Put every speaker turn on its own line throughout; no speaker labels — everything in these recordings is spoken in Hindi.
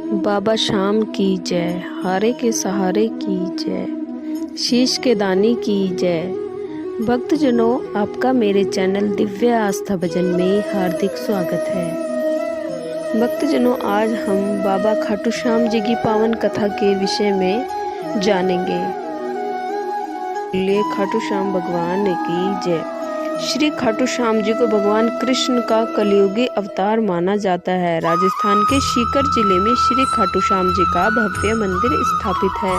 बाबा शाम की जय, हारे के सहारे की जय, शीश के दानी की जय। भक्तजनों, आपका मेरे चैनल दिव्य आस्था भजन में हार्दिक स्वागत है। भक्तजनों, आज हम बाबा खाटू श्याम जी की पावन कथा के विषय में जानेंगे। खाटू श्याम भगवान की जय। श्री खाटू श्याम जी को भगवान कृष्ण का कलयुगी अवतार माना जाता है। राजस्थान के सीकर जिले में श्री खाटू श्याम जी का भव्य मंदिर स्थापित है,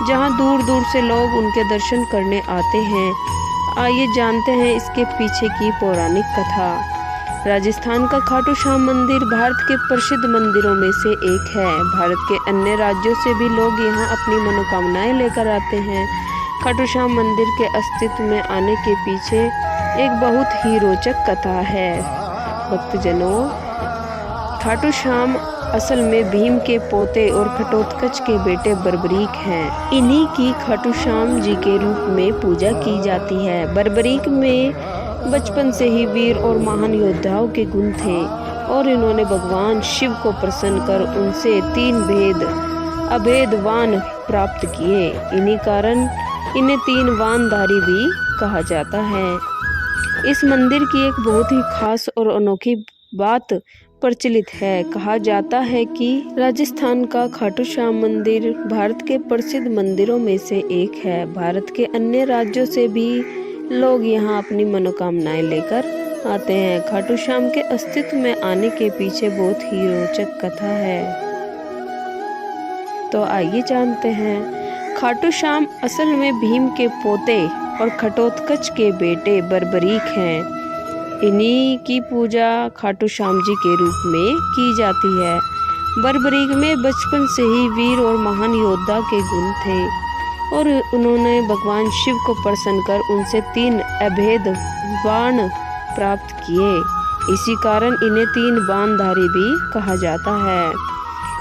जहां दूर दूर से लोग उनके दर्शन करने आते हैं। आइए जानते हैं इसके पीछे की पौराणिक कथा। राजस्थान का खाटू श्याम मंदिर भारत के प्रसिद्ध मंदिरों में से एक है। भारत के अन्य राज्यों से भी लोग यहां अपनी मनोकामनाएं लेकर आते हैं। खाटू श्याम मंदिर के अस्तित्व में आने के पीछे एक बहुत ही रोचक कथा है। भक्तजनों, खाटू श्याम असल में भीम के पोते और घटोत्कच के बेटे बर्बरीक हैं। इन्हीं की खाटू श्याम जी के रूप में पूजा की जाती है। बर्बरीक में बचपन से ही वीर और महान योद्धाओं के गुण थे और इन्होंने भगवान शिव को प्रसन्न कर उनसे 3 अभेद वाण प्राप्त किए। इन्हीं कारण इन्हें 3 वाणधारी भी कहा जाता है। इस मंदिर की एक बहुत ही खास और अनोखी बात प्रचलित है। कहा जाता है कि राजस्थान का खाटू श्याम मंदिर भारत के प्रसिद्ध मंदिरों में से एक है। भारत के अन्य राज्यों से भी लोग यहां अपनी मनोकामनाएं लेकर आते हैं। खाटू श्याम के अस्तित्व में आने के पीछे बहुत ही रोचक कथा है, तो आइए जानते हैं। खाटू श्याम असल में भीम के पोते और घटोत्कच के बेटे बर्बरीक हैं। इन्हीं की पूजा खाटू श्याम जी के रूप में की जाती है। बर्बरीक में बचपन से ही वीर और महान योद्धा के गुण थे और उन्होंने भगवान शिव को प्रसन्न कर उनसे 3 अभेद बाण प्राप्त किए। इसी कारण इन्हें 3 बाणधारी भी कहा जाता है।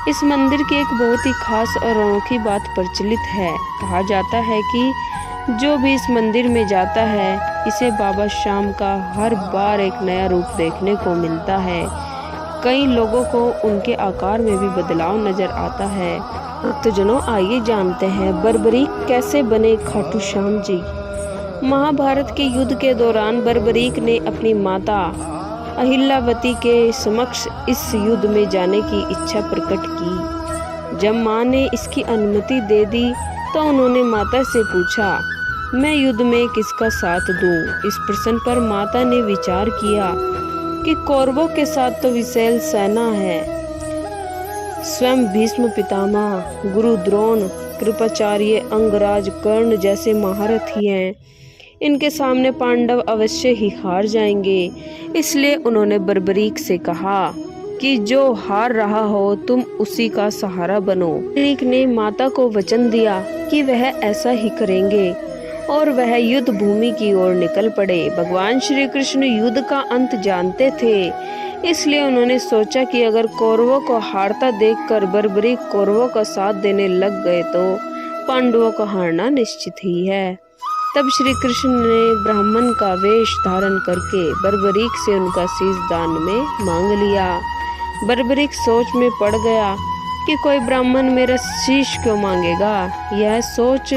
इस मंदिर की एक बहुत ही खास और अनोखी बात प्रचलित है। कहा जाता है कि जो भी इस मंदिर में जाता है, इसे बाबा श्याम का हर बार एक नया रूप देखने को मिलता है। कई लोगों को उनके आकार में भी बदलाव नजर आता है। तो जनों, आइए जानते हैं बर्बरीक कैसे बने खाटू श्याम जी। महाभारत के युद्ध के दौरान बर्बरीक ने अपनी माता अहिल्यावती के समक्ष इस युद्ध में जाने की इच्छा प्रकट की। जब मां ने इसकी अनुमति दे दी तो उन्होंने माता से पूछा, मैं युद्ध में किसका साथ दूं? इस प्रश्न पर माता ने विचार किया कि कौरवों के साथ तो विशाल सेना है। स्वयं भीष्म पितामह, गुरु द्रोण, कृपाचार्य, अंगराज, कर्ण जैसे महारथी हैं। इनके सामने पांडव अवश्य ही हार जाएंगे। इसलिए उन्होंने बर्बरीक से कहा कि जो हार रहा हो तुम उसी का सहारा बनो। बर्बरीक ने माता को वचन दिया कि वह ऐसा ही करेंगे और वह युद्ध भूमि की ओर निकल पड़े। भगवान श्री कृष्ण युद्ध का अंत जानते थे, इसलिए उन्होंने सोचा कि अगर कौरवों को हारता देखकर बर्बरीक कौरवों का साथ देने लग गए तो पांडवों का हारना निश्चित ही है। तब श्री कृष्ण ने ब्राह्मण का वेश धारण करके बर्बरीक से उनका शीश दान में मांग लिया। बर्बरीक सोच में पड़ गया कि कोई ब्राह्मण मेरा शीश क्यों मांगेगा। यह सोच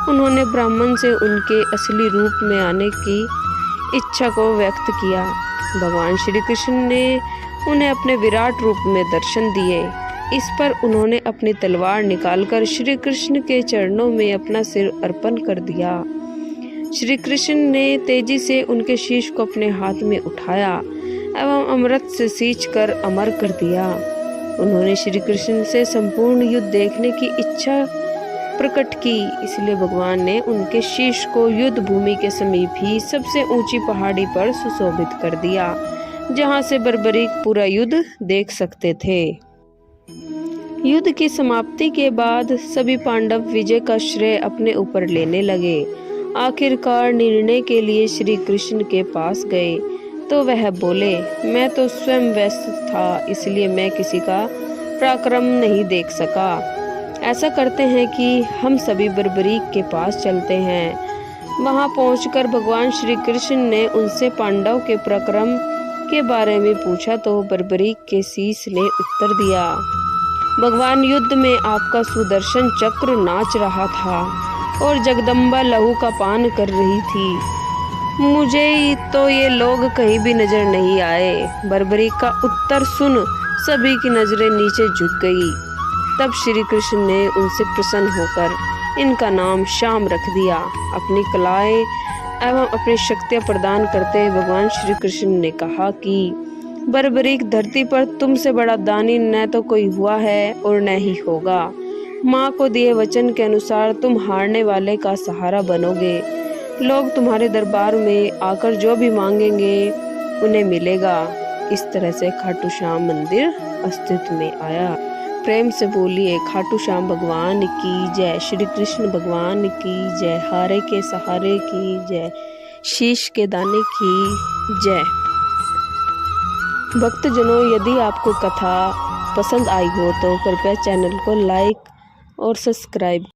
उन्होंने ब्राह्मण से उनके असली रूप में आने की इच्छा को व्यक्त किया। भगवान श्री कृष्ण ने उन्हें अपने विराट रूप में दर्शन दिए। इस पर उन्होंने अपनी तलवार निकालकर श्री कृष्ण के चरणों में अपना सिर अर्पण कर दिया। श्री कृष्ण ने तेजी से उनके शीश को अपने हाथ में उठाया एवं अमृत से सींचकर अमर कर दिया। उन्होंने श्री कृष्ण से संपूर्ण युद्ध देखने की इच्छा प्रकट की, इसलिए भगवान ने उनके शीश को युद्ध भूमि के समीप ही सबसे ऊंची पहाड़ी पर सुशोभित कर दिया, जहां से बर्बरीक पूरा युद्ध देख सकते थे। युद्ध की समाप्ति के बाद सभी पांडव विजय का श्रेय अपने ऊपर लेने लगे। आखिरकार निर्णय के लिए श्री कृष्ण के पास गए तो वह बोले, मैं तो स्वयं व्यस्त था, इसलिए मैं किसी का पराक्रम नहीं देख सका। ऐसा करते हैं कि हम सभी बर्बरीक के पास चलते हैं। वहां पहुंचकर भगवान श्री कृष्ण ने उनसे पांडव के पराक्रम के बारे में पूछा तो बर्बरीक के शीश ने उत्तर दिया, भगवान युद्ध में आपका सुदर्शन चक्र नाच रहा था और जगदम्बा लहू का पान कर रही थी। मुझे तो ये लोग कहीं भी नजर नहीं आए। बर्बरीक का उत्तर सुन सभी की नजरें नीचे झुक गई। तब श्री कृष्ण ने उनसे प्रसन्न होकर इनका नाम श्याम रख दिया। अपनी कलाएं एवं अपनी शक्तियां प्रदान करते भगवान श्री कृष्ण ने कहा कि बर्बरीक, धरती पर तुमसे बड़ा दानी न तो कोई हुआ है और न ही होगा। माँ को दिए वचन के अनुसार तुम हारने वाले का सहारा बनोगे। लोग तुम्हारे दरबार में आकर जो भी मांगेंगे उन्हें मिलेगा। इस तरह से खाटू श्याम मंदिर अस्तित्व में आया। प्रेम से बोलिए खाटू श्याम भगवान की जय, श्री कृष्ण भगवान की जय, हारे के सहारे की जय, शीश के दाने की जय। भक्तजनों, यदि आपको कथा पसंद आई हो तो कृपया चैनल को लाइक और सब्सक्राइब